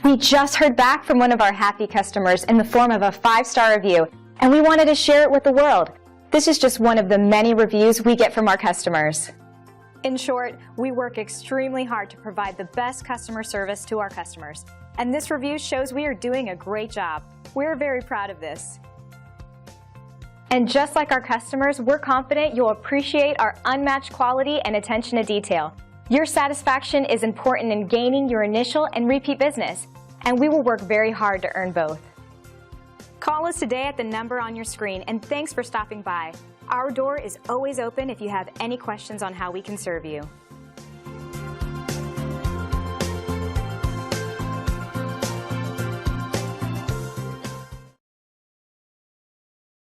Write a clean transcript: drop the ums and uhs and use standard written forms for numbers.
We just heard back from one of our happy customers in the form of a 5-star review, and we wanted to share it with the world. This is just one of the many reviews we get from our customers. In short, we work extremely hard to provide the best customer service to our customers, and this review shows we are doing a great job. We're very proud of this. And just like our customers, we're confident you'll appreciate our unmatched quality and attention to detail. Your satisfaction is important in gaining your initial and repeat business, and we will work very hard to earn both. Call us today at the number on your screen, and thanks for stopping by. Our door is always open if you have any questions on how we can serve you.